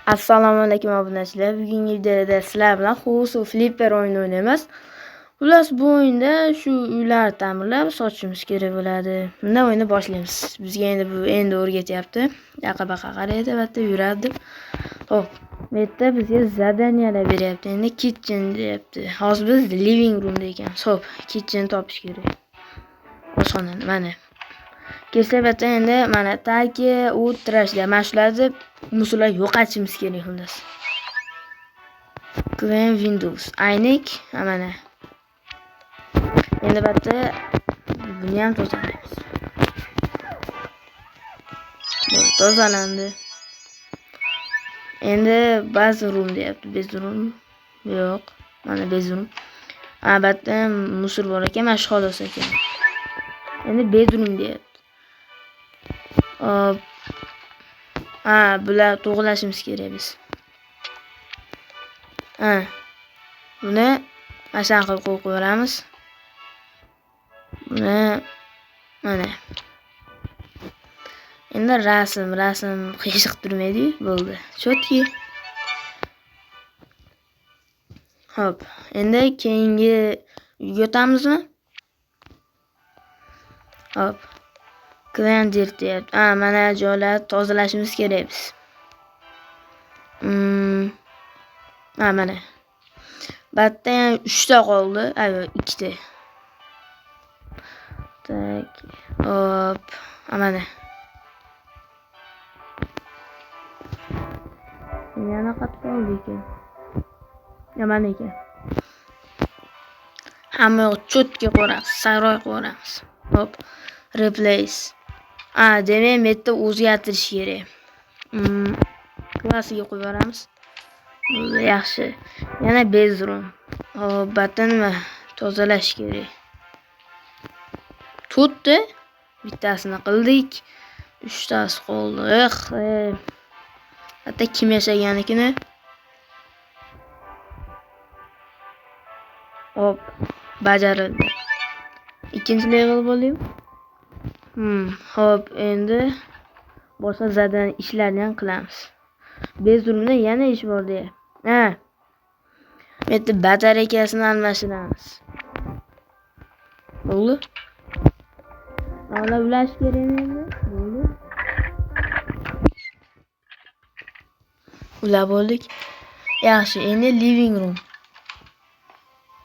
Assalomu alaykum obunachilar. Bugungi videoda sizlar bilan Huso Flipper o'yini o'ynaymiz. Xullas, bu o'yinda shu uylar ta'mirlab sotishimiz kerak bo'ladi. Bunda o'yinni boshlaymiz. Bizga endi o'rgatyapti. Yaqa-baqa qaraydi, albatta yuradi. Xo'p, bu yerda bizga zadaniyalar beryapti. Endi kitchen deyapti. Hozir biz living roomda ekanmiz. Xo'p, kitchen topish kerak. Oshxonani mana. Kesabatda endi mana taki, o't, trashlar, mana shularni musullar yo'qotishimiz kerak xullas. Clean Windows, aynik, mana. Endi bitta buni ham tozalaymiz. Tozalandi. Endi bathroom deyapti. Bathroom yo'q. Mana bathroom. Albatta musor bor ekan, mana shu xolos ekan. Endi bedroom deyapti. Bular to'g'rilashimiz kerak biz. Buni ashan qilib qo'yamiz. Buni mana. Endi rasm qiyshiq turmaydi, bo'ldi. Chotki. Hop, endi keyingi uyga o'tamizmi? Hop. Klendir deyapti. Mana joylarni tozalashimiz kerak biz. Mana. Batta ham 3 ta qoldi. Ayo, 2 ta. Tak. Hop. Mana. Yana qayerda qoldi ekan? Mana ekan. Hamma yoq chotga qo'ramiz, saroy qo'ramiz. Hop. Replace. Demak, bu yerda o'zgartirish kerak. Klassiga qo'yib yuboramiz. Yaxshi. Yana bedroom. Hop, bitta nima tozalash kerak. 4 ta. Bittasini qildik. 3 tasi qoldi. Hatta kim yashaganligini. Hop, bajarildi. Ikkinchi level bo'layim. Hop, endi boshqa zadan ishlarni ham qilamiz. Bedroomda yana ish bor deya. Bu yerda batareykasini almashtiramiz. Bo'ldi. Mana ulash kerak endi. Bo'ldi. Ulab oldik. Yaxshi, endi living room.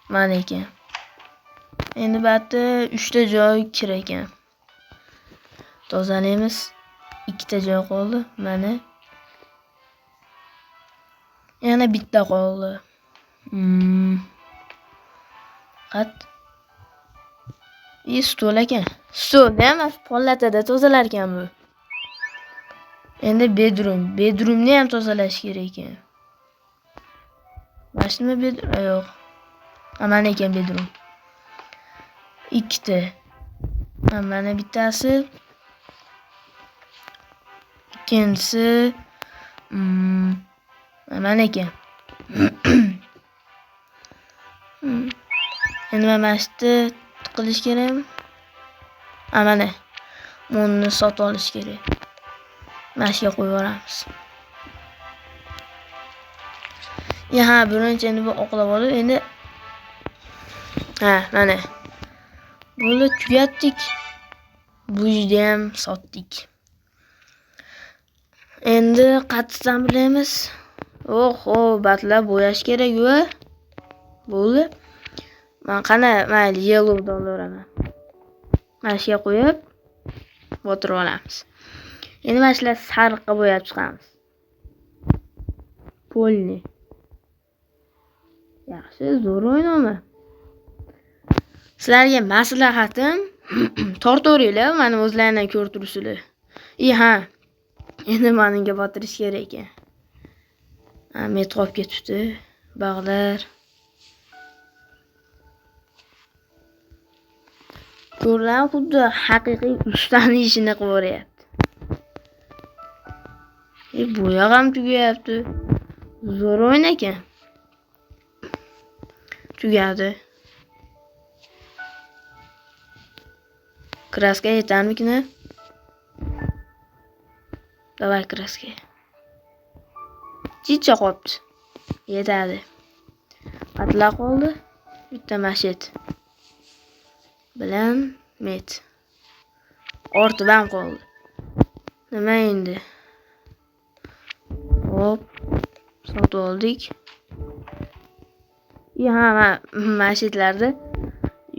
Mana ekan. Endi bitta 3 ta joy kir ekan. Tozalaymiz. 2 ta joy qoldi. Mana. Yana bitta qoldi. Stol ekan. Stolda ham polatada tozalar ekan bu. Endi bedroom. Bedroomni ham tozalash kerak ekan. Mashina bedroom yo'q. Mana ekan bedroom. 2 ta. Mana bittasi. Ikkinchisi mana ekan. Endi mana shuni qilish kerakmi? Mana. Buni sotib olish kerak. Mashga qo'yib yuboramiz. Birinchi endi bu oqlab olib, endi mana. Buni tugatdik. Bu yerda ham sotdik. Endi qattiq ta'mirlaymiz. Batlar bo'yash kerak-ku. Bo'ldi. Mayli, yellowni olaveraman. Mashga qo'yib o'tirib olamiz. Endi mana shular sariqqa bo'yab chiqamiz. Polni. Yaxshi, zo'r o'yinmi? Sizlarga maslahatim, tortaveringlar, mana o'zlaringizdan ko'rib turibsizlar. Endi menga botirish kerak ekan. Metro olib ketibdi. Bog'lar. Ko'rlar xuddi haqiqiy ustani ishini qilib o'ryapti. Bo'yoq ham tugayapti. Zo'r o'yin ekan. Tugadi. Kraska yetarmikni? Давай kraska. Jicha qopti. Yetadi. Patla qoldi. Bitta mashet. Bilan met. Ortib ham qoldi. Nima endi? Hop. Sotib oldik. Ha, mashetlarda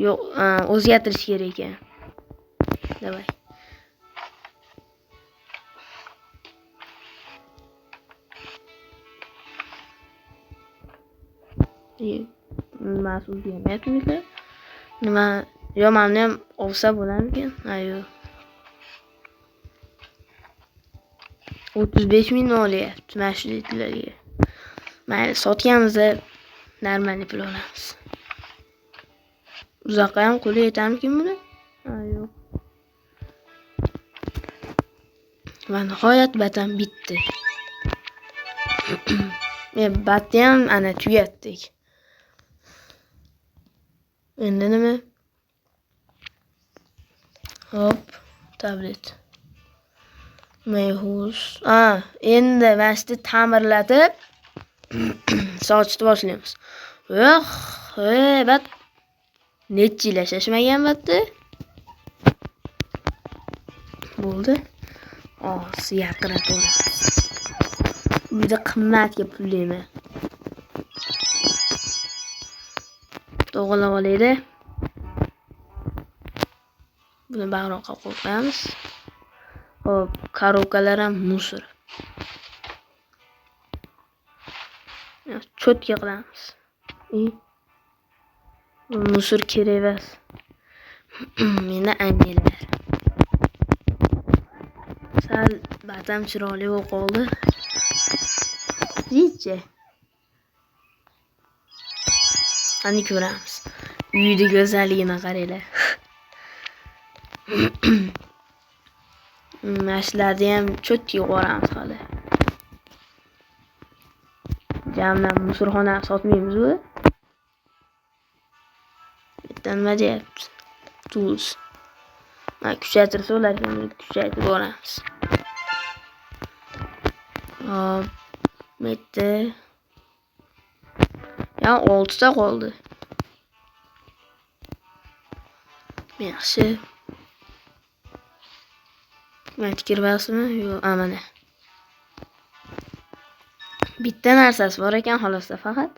yo'q, o'zgartirish kerak ekan. Davay. Mas'ul demayapmizlar. Nima, yo mana ham olsa bo'larmikan? Ha, yo'q. 35.000 olyapti mashinlarga. Mayli, sotganimizda normal pul olamiz. Uzoqqa ham qo'li yetarmikin buni? Ha, yo'q. Va nihoyat batan bitdi. Batni ham ana tugatdik. Endi nima? Hop, tablet. Mayhus. Endi masjidni ta'mirlatib sochishni boshlaymiz. Bat necha yil yashashmagan batda. Bo'ldi. Yaqinroq bo'lamiz. Juda qimmatga pullayman. To'g'rilab olaydi. Buni bag'roqqa qo'yamiz. Hop, korobkalar ham musor. Cho'tga qilamiz. Musor kerak emas. Meni anglar. Sal batam chiroyli bo'lib qoldi. Jicha. Qani ko'ramiz. Uyning go'zalligini qaranglar. Mashlarni ham cho'tga qo'yamiz hali. Jamlan musorxona sotmaymiz-ku. Bitta nima deyapti? Tuz. Kuchaytirsa ularga kuchaytirib boramiz. Hop, bitta. Ya 6 ta qoldi. Yaxshi. Kirmasmi? Yo'q, mana. Bitta narsasi bor ekan xolosda faqat.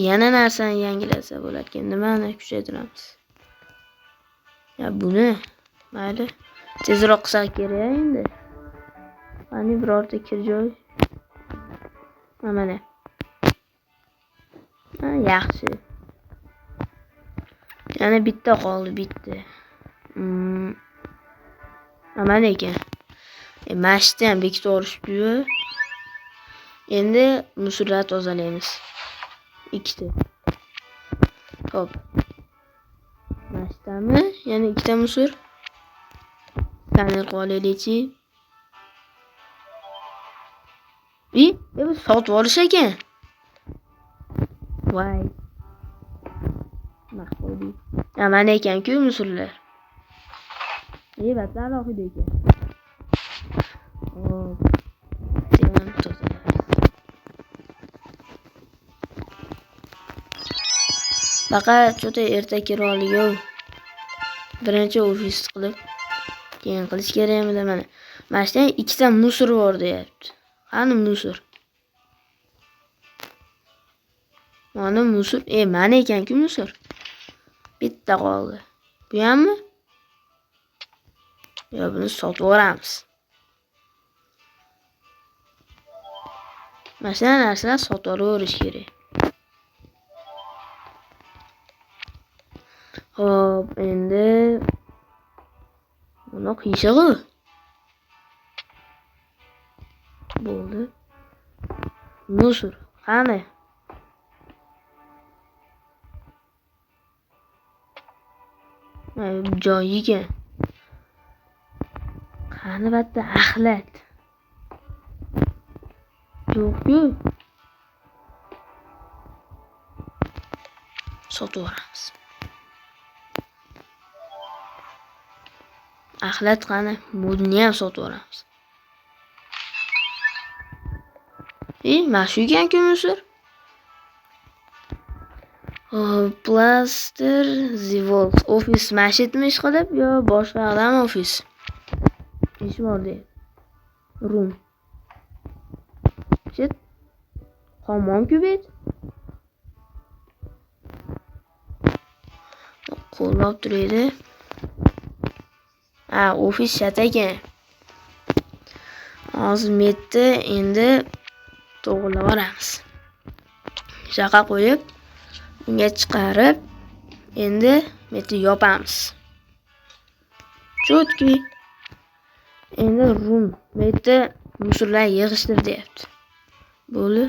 Yana narsani yangilasa bo'lar ekan. Nimani kuchaytiramiz? Ya buni mayli. Tezroq qilsak kerak endi. Qani birorta kirjoy. Mana. Yaxshi. Yana bitta qoldi, bitta. Mana ekan. Mashitni ham bekitib olishdi-yu. Endi musorlarni tozalaymiz. 2 ta. Hop. Mashtami? Yana 2 ta musor. Tanir qolaylik-chi. Bu sotib olish ekan. Voy. Mahvolding. Mana ekan-ku musorlar. Batlar oxida ekan. Hop. Sen tozalaymiz. Faqat cho'ta erta kira olib, birinchi ofis qilib, keyin qilish kerakmi mana. Mashina 2 ta musor bor deyapti. Qani musor? Mana musor, mana ekan-ku musor. Bitta qoldi. Bu hammi? Yo, buni sotib olamiz. Mashina narsalar sotib olish kerak. Hop, endi buni qiyshig'i. Bo'ldi. Musor, qani? Joyiga. Qani batta axlat. Yo'q-ku. Sotib olamiz. Axlat qani? Buni ham sotib olamiz. Mana shu ekan-ku musor. Plaster Zivol ofis mashitmi ish qilib yo boshqa odam ofis? Ish bor deydi. Room. Shit. Qomon-ku bet. Qo'llab turadi. Ofis shat ekan. Hozir metni endi to'g'rilab olamiz. Shaqa qo'yib, unga chiqarib, endi metni yopamiz. Chotki. Endi room metni musorlar yig'ishtir deyapti. Bo'ldi.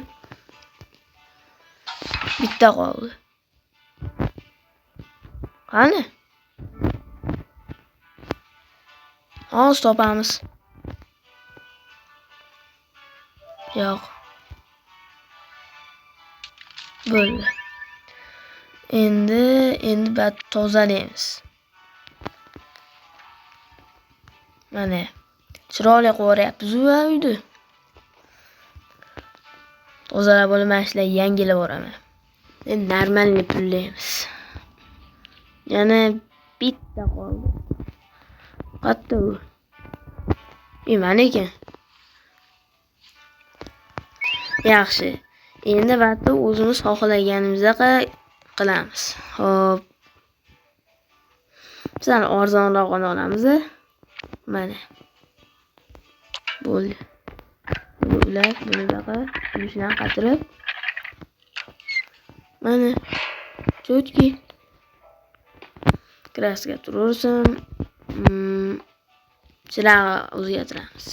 Bitta qoldi. Qani? Hozir topamiz. Yo'q. Bo'ldi. Endi bat tozalaymiz. Mana chiroyli qo'yapmiz uyni. Tozalab olib mana shular yangilab boraman. Endi normalni pullaymiz. Yana bitta qoldi. Qatta u. Mana ekan. Yaxshi. Endi batni o'zimiz xohlaganimizga qilamiz. Xo'p. Bizlar arzonrog'ini olamiz. Mana. Bo'ldi. Ular buni baqa yuzdan qatirib. Mana. Chotki. Kraska turaversin. Chirog'i o'zgartiramiz.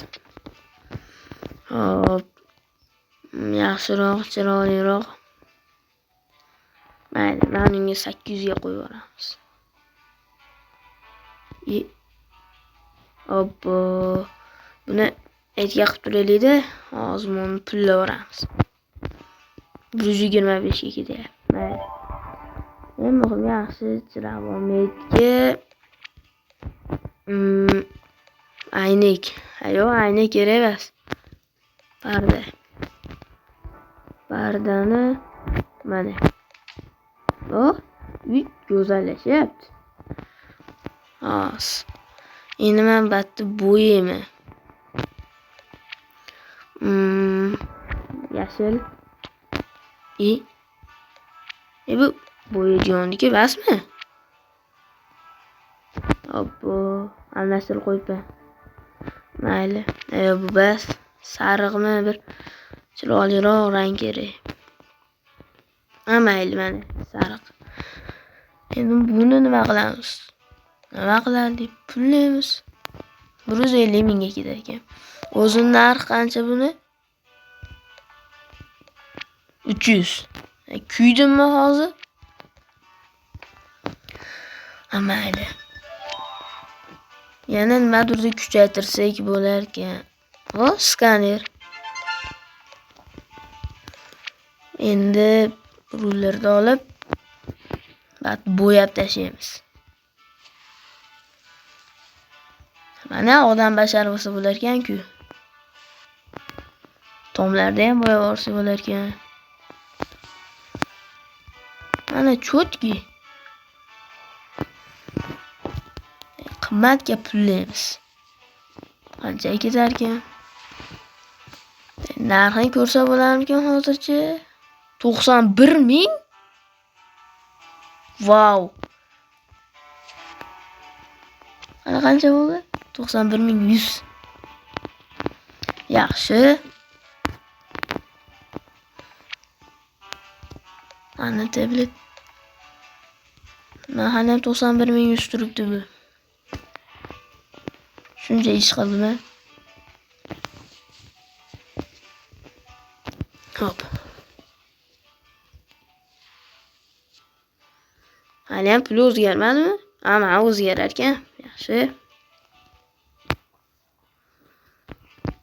Hop. Yaxshiroq, chiroyliroq. Mayli, mana unga 800 ga qo'yib yuboramiz. Hop. Buni aytga qilib turaylik-da. Hozir buni pullab yuboramiz. 125 ga ketyapti. Mayli. Eng muhimi yaxshi chiroq olmaydi. Aynik. Ayo, aynik kerak emas. Parda. Pardani mana. Go'zallashyapti. Hozir. Endi men batni bo'yayman. Yashil. Bu bo'yaydiganiki basmi? Hoppo, almashtirib qo'yibman. Mayli. Bu bas. Sariqmi bir chiroyliroq rang kerak. Mayli mana sariq. Endi buni nima qilamiz? Nima qilardik? Pullaymiz. 150 mingga ketar ekan. O'zining narxi qancha buni? 300. Kuydimmi hozir? Mayli. Yana nimadirni kuchaytirsak bo'lar ekan. Skaner. Endi rullerni olib bo'yab tashlaymiz. Mana odam bashar bo'lsa bo'lar ekan-ku. Tomlarda ham bo'yab olsa bo'lar ekan. Mana chotki. Qimmatga pullaymiz. Qancha ketar ekan? Narxini ko'rsa bo'larmikan hozircha? 91 ming? Wow. Ana qancha bo'ldi? 91.100. Yaxshi. Ana tablet. Mana 91.100 turibdi bu. Shuncha ish qildimi? Hop. Hali ham pul o'zgarmadimi? Mana o'zgarar ekan. Yaxshi.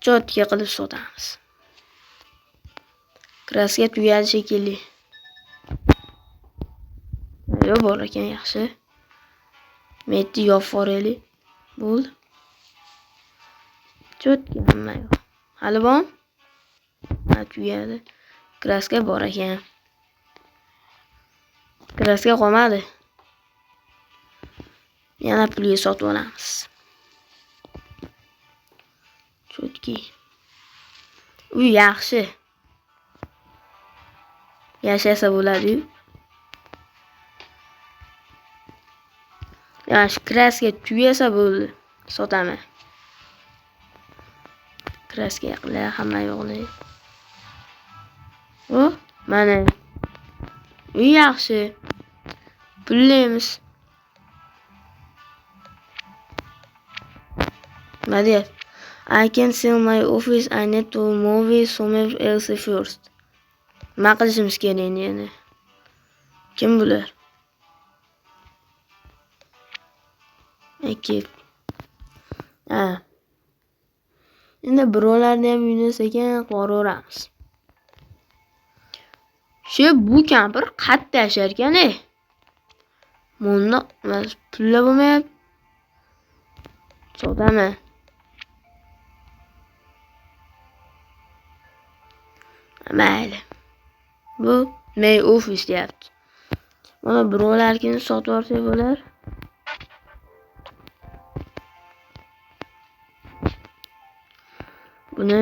Chotga qilib sotamiz. Kraska tugadi shekilli. Yo bor ekan, yaxshi. Metni yopib yuboraylik. Bo'ldi. Chotga hamma yo'q. Hali bor? Ha, tugadi. Kraska bor ekan. Kraska qolmadi. Yana pulga sotib olamiz. Chotki. Uy yaxshi. Yashasa bo'ladi. Yaxshi, kraska tugasa bo'ldi. Sotaman. Kraska qilay, hamma yo'qni. O, mana. Uy yaxshi. Pullaymiz. Madiyat. I can sell my office. I need to move somewhere else first. Nima qilishimiz kerak endi? Kim bular? Ekip. Ha. Endi birovlarni ham uyini sekin qoraveramiz. Bu kampir qatta yashar ekan-e. Bunda pulla bo'lmayapti. Sotaman. Mayli. Bu my office deyapti. Mana birovlarkini sotib olsak bo'lar. Buni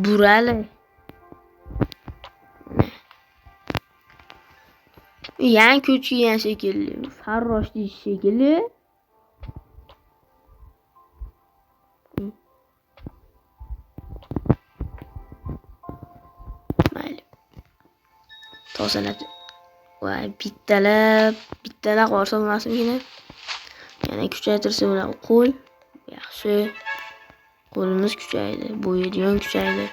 burali. Yan ko'chgan shekilli. Farrosh deyish shekilli. Mayli. Tozalab. Voy, bittalab qorsa bo'lmasmigina. Yana kuchaytirsa bo'ladi. Qo'l yaxshi. Qo'limiz kuchaydi, bo'yaydigan kuchaydi.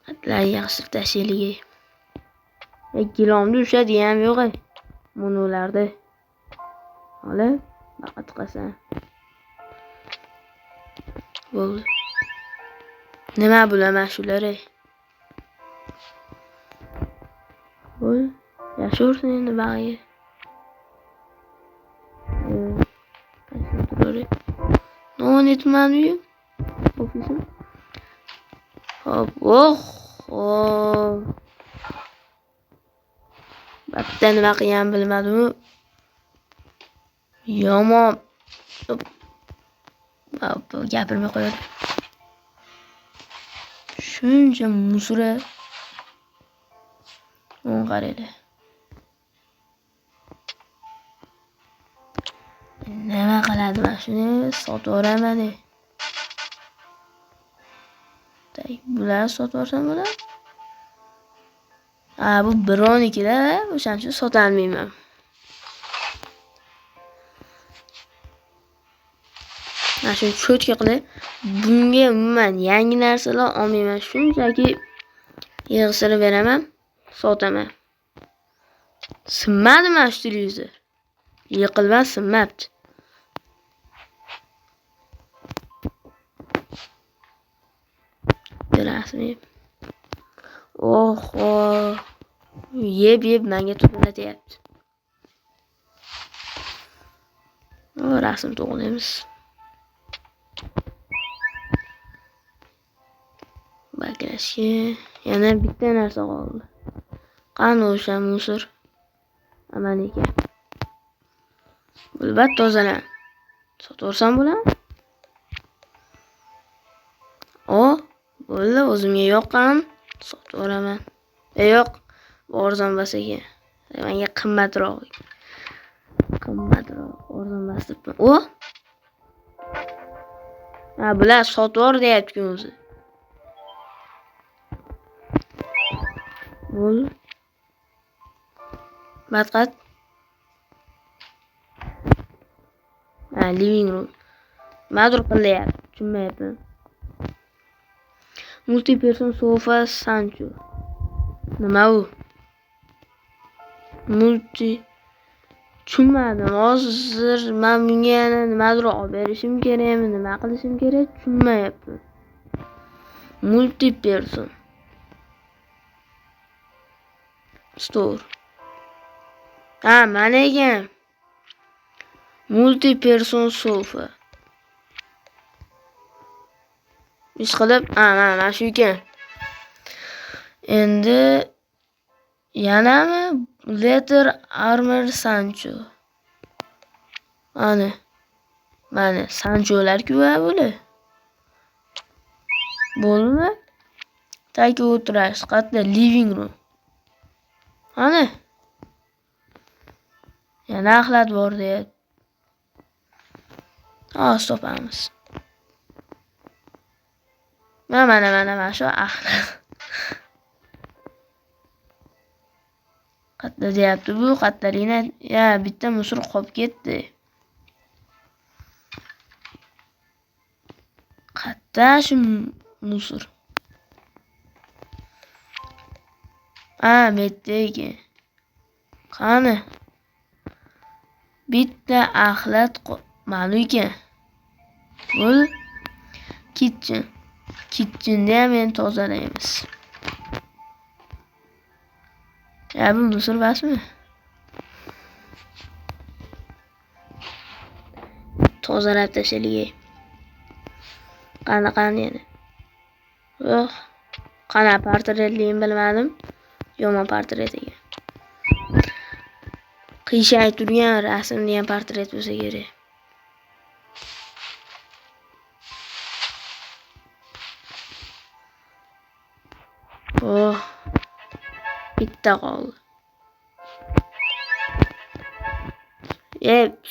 Atlar yaxshi tashligi. Gilomda ushadi ham yo'q. Monolarda. Hala, vaqt qilsan. Bo'ldi. Nima bo'laman shular? Bo'l, yashaversin endi bag'iga. Non etmanu. Ofisim. Hop, Bitta nima qilgan bilmadim. Yomon. Gapirmay qo'yadi. Shuncha musra. On qaraydi. Nima qiladi mana shuni sotaveraman. Bular sotaversam bo'ladi. Bu birovnikida, o'shaning uchun sotolmayman. Mana shuni cho'tka qilib, bunga umuman yangi narsalar olmayman. Shunchaki yig'ishtirib beraman, sotaman. Sinmadi mana shu televizor. Yiqilmas, sinmabdi. Rasmiy. Yeb menga to'platyapti. Rasm to'g'laymiz. Baklashga yana bitta narsa qoldi. Qani o'sha musor? Aman ekan. Bulbat tozalan. Sotaversam bo'ladimi? Bo'ldi, o'zimga yoqqan sotaveraman. Yo'q, arzon bas ekan. Menga qimmatroq. Arzon bastiribman. Bular sotavor deyapti o'zi. Bo'ldi. Batqat. Living room. Madur qilyapti, tushunmayapman. Multi-person sofa Sancho. Nima u? Tushunmadim. Hozir men bunga nimadir olib berishim kerakmi, nima qilishim kerak, tushunmayapman. Multi-person store. Mana ekan. Multi-person sofa. ishqilib, mana shu ekan. Endi yanami Letter Armor Sancho. Mana Sancholar-ku bular. Bo'lmi? Taki o'tirash, qayerda living room. Ana. Yana axlat bor deyapti. Topamiz. Mana shu axlat. Qayerda deyapti bu? Qayerdaligini ya bitta musor qolib ketdi. Qayerda shu musor? Metdagi. Qani? Bitta axlat mana ekan. Bo'l. Kitchenda ham men tozalaymiz. Ya bu musor basmi? Tozalab tashlaylik. Qani yana. Yo'q. Qana portretligini bilmadim. Yomon portret ekan. Qiyshayib turgan rasmni ham portret bo'lsa kerak. Bitta qoldi.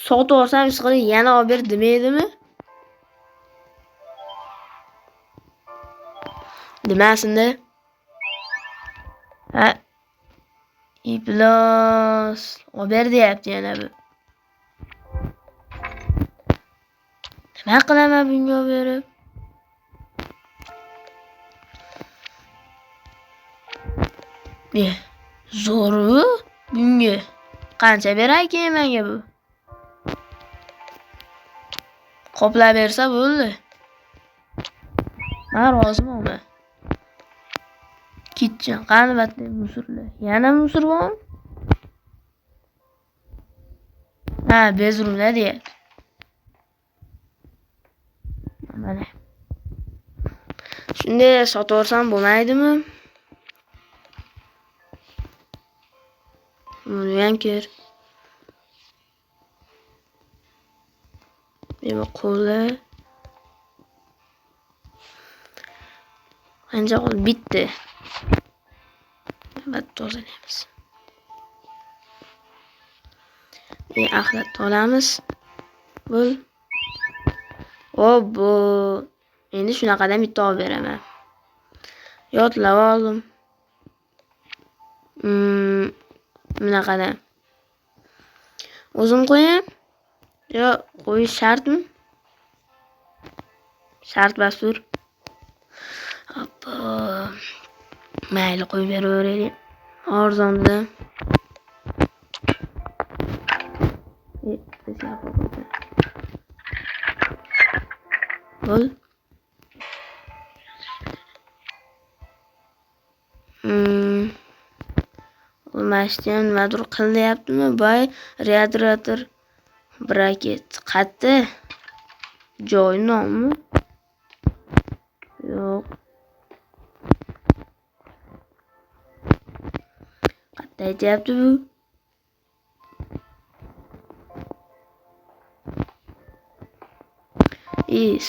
Sotib olsam ishqilib yana olib ber demaydimi? Demasinde. Iblos. Olib ber deyapti yana bu. Nima qilaman bunga olib berib? Zo'ru bunga. Qancha beray keyin menga bu? Qoplab bersa bo'ldi. Men roziman. Kitchen qani batda musorlar. Yana musor bormi? Bezrumda deyapti. Mana. Shunday sotaversam bo'lmaydimi? Buni ham ko'r. Nima qo'li? Qancha qoldi? Bitta. Bat tozalaymiz. Axlat olamiz. Bo'l. Bu. Endi shunaqadan bitta olib beraman. Yodlab oldim. Bunaqadan. O'zim qo'yam? Yo, qo'yish shartmi? Shart basur. Mayli qo'yib beraveraylik. Arzonda. Bo'l. Mashdan nimadir qilyaptimi? Boy radiator bracket. Qayerda? Joy nomi? Yo'q. Qayerda aytyapti bu?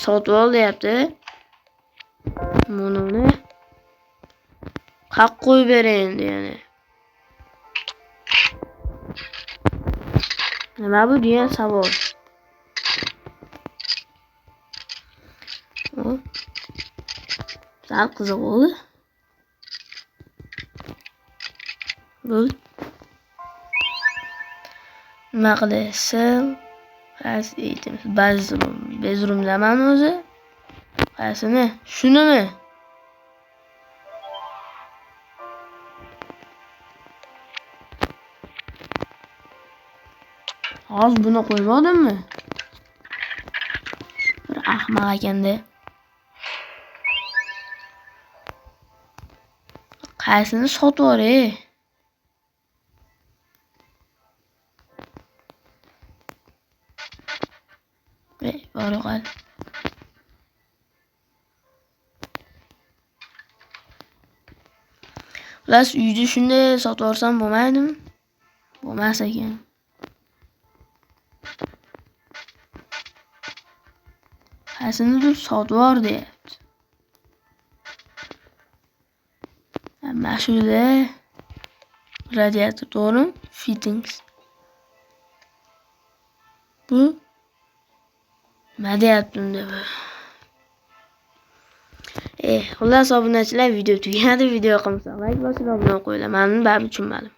Sotib ol deyapti. Buni qaq qo'yib berayin deyani. Nima bu degan savol. Sal qiziq bo'ldi. Bo'l. Nima qilasan? Bezrumdaman o'zi. Qaysini? Shunimi? Hozir buni qo'ymadimmi? Bir ahmoq ekanda. Qaysini sotib yuboray? Bor yo'qol. Xullas uyni shunday sotib olsam bo'lmaydimi? Bo'lmas ekan. Qaysinidir sotib ol deyapti. Mana shunda radiator to'g'rimi? Fittings. Bu nima deyaptim deb. Xullas obunachilar, video tugadi. Video yoqmasa like bosib obuna qo'yinglar. Men baribir tushunmadim.